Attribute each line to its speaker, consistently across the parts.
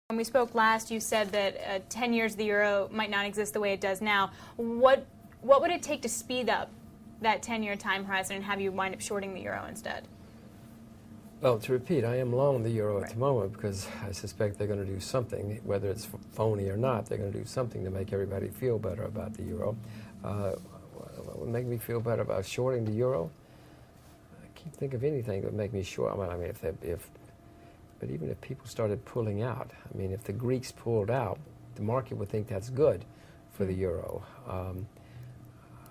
Speaker 1: When we spoke last, you said that 10 years the euro might not exist the way it does now. What would it take to speed up that 10-year time horizon and have you wind up shorting the euro instead?
Speaker 2: Well, to repeat, I am long the euro at the moment because I suspect they're going to do something, whether it's phony or not, they're going to do something to make everybody feel better about the euro. What would make me feel better about shorting the euro? I can't think of anything that would make me short. I mean, but even if people started pulling out, I mean, if the Greeks pulled out, the market would think that's good for the euro.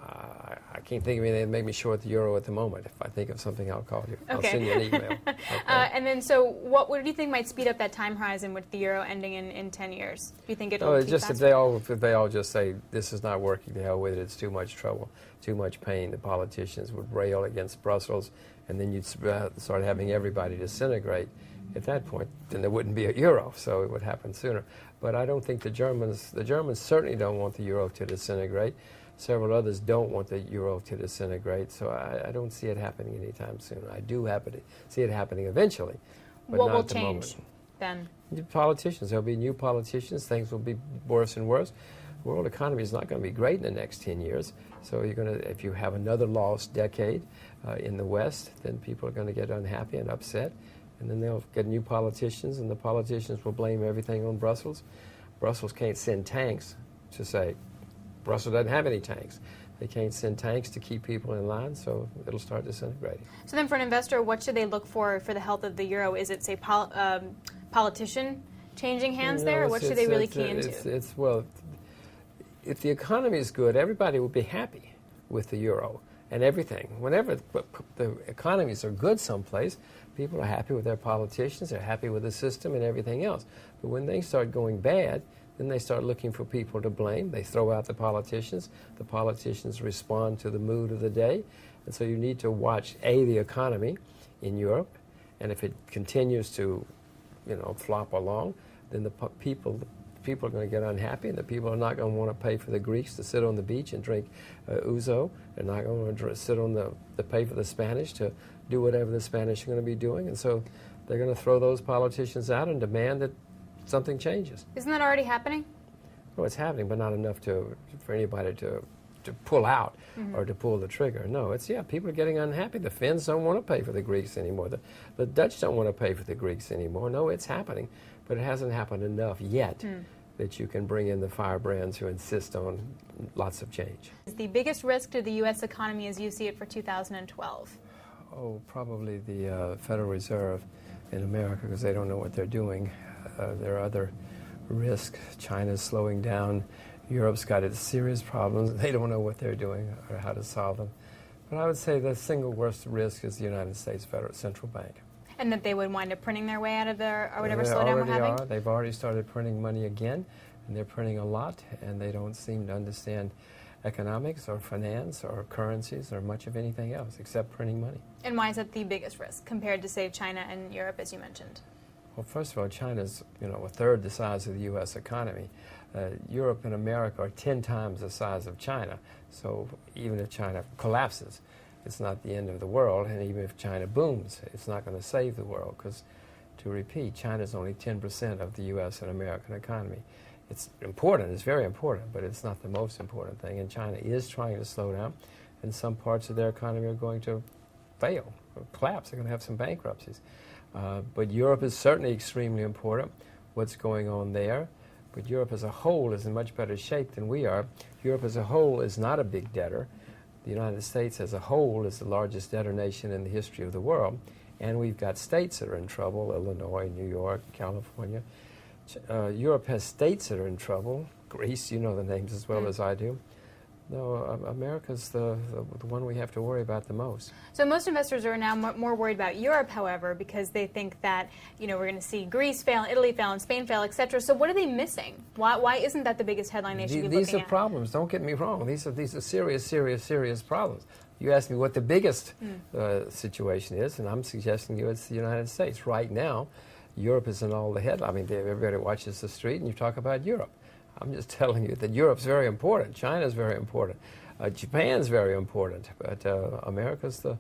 Speaker 2: I can't think of anything that would make me short the euro at the moment. If I think of something, I'll call you.
Speaker 1: Okay.
Speaker 2: I'll send you an email. Okay.
Speaker 1: And then, so what do you think might speed up that time horizon with the euro ending in 10 years? Do you think it'll be
Speaker 2: just
Speaker 1: faster?
Speaker 2: if they all just say, this is not working, to hell with it, it's too much trouble, too much pain, the politicians would rail against Brussels, and then you'd start having everybody disintegrate. At that point, then there wouldn't be a euro, so it would happen sooner. But I don't think the Germans certainly don't want the euro to disintegrate. Several others don't want the euro to disintegrate, so I don't see it happening anytime soon. I do see it happening eventually, but
Speaker 1: what
Speaker 2: not
Speaker 1: will
Speaker 2: at the
Speaker 1: change
Speaker 2: moment.
Speaker 1: then?
Speaker 2: New politicians. There'll be new politicians. Things will be worse and worse. The world economy is not going to be great in the next 10 years. So if you have another lost decade in the West, then people are going to get unhappy and upset. And then they'll get new politicians, and the politicians will blame everything on Brussels. Brussels can't send tanks to say, Brussels doesn't have any tanks. They can't send tanks to keep people in line, so it'll start disintegrating.
Speaker 1: So then for an investor, what should they look for the health of the euro? Is it, say, politician changing hands there, or what should they really key into?
Speaker 2: Well, if the economy is good, everybody will be happy with the euro and everything. Whenever the economies are good someplace, people are happy with their politicians, they're happy with the system and everything else. But when things start going bad, then they start looking for people to blame. They throw out the politicians. The politicians respond to the mood of the day. And so you need to watch, the economy in Europe, and if it continues to, flop along, then the people are going to get unhappy, and the people are not going to want to pay for the Greeks to sit on the beach and drink ouzo. They're not going to sit on the pay for the Spanish to do whatever the Spanish are going to be doing. And so they're going to throw those politicians out and demand that something changes.
Speaker 1: Isn't that already happening?
Speaker 2: Well, it's happening, but not enough for anybody to pull out or to pull the trigger. No, people are getting unhappy. The Finns don't want to pay for the Greeks anymore. The Dutch don't want to pay for the Greeks anymore. No, it's happening, but it hasn't happened enough yet that you can bring in the firebrands who insist on lots of change.
Speaker 1: Is the biggest risk to the U.S. economy as you see it for 2012?
Speaker 2: Oh, probably the Federal Reserve in America, because they don't know what they're doing. There are other risks. China's slowing down. Europe's got its serious problems. They don't know what they're doing or how to solve them. But I would say the single worst risk is the United States Central Bank.
Speaker 1: And that they would wind up printing their way out of whatever slowdown we're having?
Speaker 2: They've already started printing money again, and they're printing a lot, and they don't seem to understand economics or finance or currencies or much of anything else except printing money.
Speaker 1: And why is that the biggest risk compared to, say, China and Europe, as you mentioned?
Speaker 2: Well, first of all, China's a third the size of the U.S. economy. Europe and America are 10 times the size of China. So even if China collapses, it's not the end of the world. And even if China booms, it's not going to save the world because, to repeat, China's only 10% of the U.S. and American economy. It's important, it's very important, but it's not the most important thing. And China is trying to slow down, and some parts of their economy are going to fail or collapse. They're going to have some bankruptcies. But Europe is certainly extremely important, what's going on there. But Europe as a whole is in much better shape than we are. Europe as a whole is not a big debtor. The United States as a whole is the largest debtor nation in the history of the world. And we've got states that are in trouble, Illinois, New York, California. Europe has states that are in trouble. Greece, you know the names as well as I do. No, America's the one we have to worry about the most.
Speaker 1: So most investors are now more worried about Europe, however, because they think that we're going to see Greece fail, Italy fail, and Spain fail, etc. So what are they missing? Why isn't that the biggest headline they should be looking at?
Speaker 2: These are problems. Don't get me wrong. These are serious problems. You asked me what the biggest situation is, and I'm suggesting to you it's the United States. Right now, Europe is in all the headlines. I mean, everybody watches the street, and you talk about Europe. I'm just telling you that Europe's very important. China's very important. Japan's very important. But America's the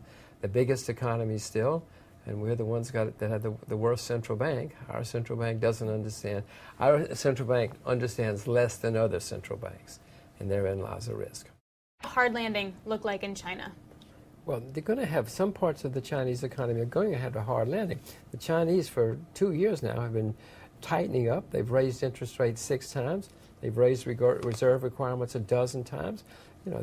Speaker 2: biggest economy still. and we're the ones that have the worst central bank. Our central bank doesn't understand. Our central bank understands less than other central banks, and therein lies a risk.
Speaker 1: Hard landing look like in China?
Speaker 2: Well, they're going to have some parts of the Chinese economy are going to have a hard landing. The Chinese, for 2 years now, have been tightening up. They've raised interest rates 6 times. They've raised reserve requirements 12 times.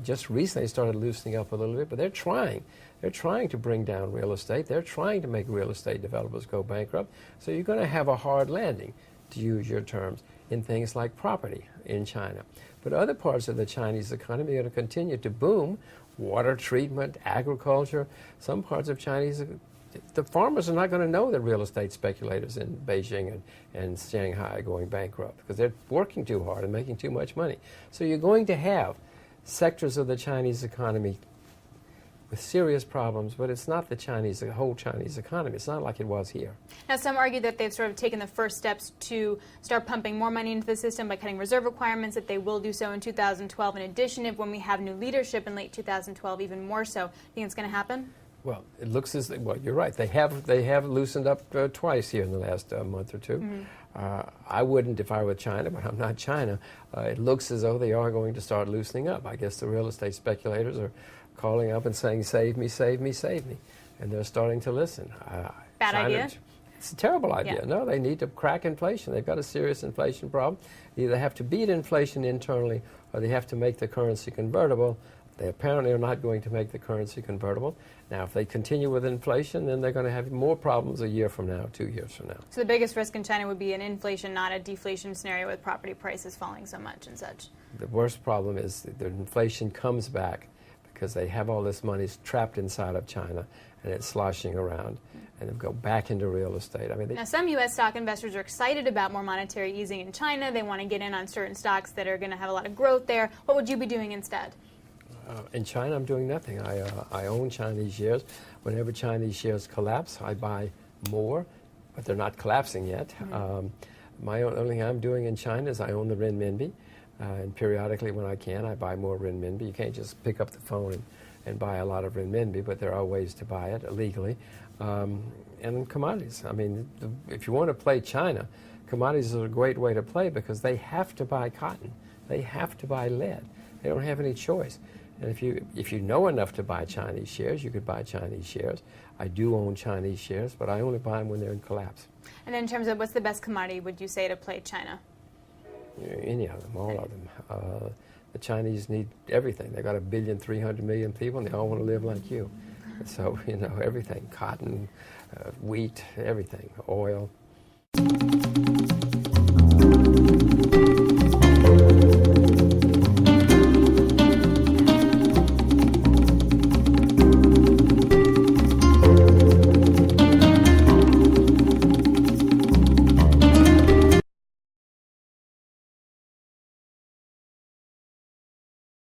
Speaker 2: Just recently started loosening up a little bit, but they're trying. They're trying to bring down real estate. They're trying to make real estate developers go bankrupt. So you're going to have a hard landing, to use your terms, in things like property in China. But other parts of the Chinese economy are going to continue to boom. Water treatment, agriculture, some parts of Chinese, the farmers are not going to know the real estate speculators in Beijing and Shanghai are going bankrupt because they're working too hard and making too much money. So you're going to have sectors of the Chinese economy with serious problems, but it's not the whole Chinese economy. It's not like it was here.
Speaker 1: Now, some argue that they've sort of taken the first steps to start pumping more money into the system by cutting reserve requirements, that they will do so in 2012. In addition, if when we have new leadership in late 2012, even more so, do you think it's going to happen?
Speaker 2: Well, it looks as well. You're right. They have loosened up twice here in the last month or two. Mm-hmm. I wouldn't if I were China, but I'm not China. It looks as though they are going to start loosening up. I guess the real estate speculators are calling up and saying, "Save me, save me, save me," and they're starting to listen.
Speaker 1: Bad idea.
Speaker 2: It's a terrible idea.
Speaker 1: Yeah.
Speaker 2: No, they need to crack inflation. They've got a serious inflation problem. They either have to beat inflation internally, or they have to make the currency convertible. They apparently are not going to make the currency convertible. Now, if they continue with inflation, then they're going to have more problems a year from now, 2 years from now.
Speaker 1: So the biggest risk in China would be an inflation, not a deflation scenario with property prices falling so much and such.
Speaker 2: The worst problem is that the inflation comes back because they have all this money trapped inside of China, and it's sloshing around, and they go back into real estate.
Speaker 1: Now, some U.S. stock investors are excited about more monetary easing in China. They want to get in on certain stocks that are going to have a lot of growth there. What would you be doing instead?
Speaker 2: In China, I'm doing nothing. I own Chinese shares. Whenever Chinese shares collapse, I buy more, but they're not collapsing yet. Mm-hmm. Only thing I'm doing in China is I own the renminbi, and periodically when I can, I buy more renminbi. You can't just pick up the phone and buy a lot of renminbi, but there are ways to buy it legally. And commodities. If you want to play China, commodities are a great way to play because they have to buy cotton. They have to buy lead. They don't have any choice. And if you know enough to buy Chinese shares, you could buy Chinese shares. I do own Chinese shares, but I only buy them when they're in collapse.
Speaker 1: And in terms of what's the best commodity, would you say, to play China?
Speaker 2: Any of them, all of them. The Chinese need everything. They've got 1,300,000,000 people, and they all want to live like you. So, everything, cotton, wheat, everything, oil.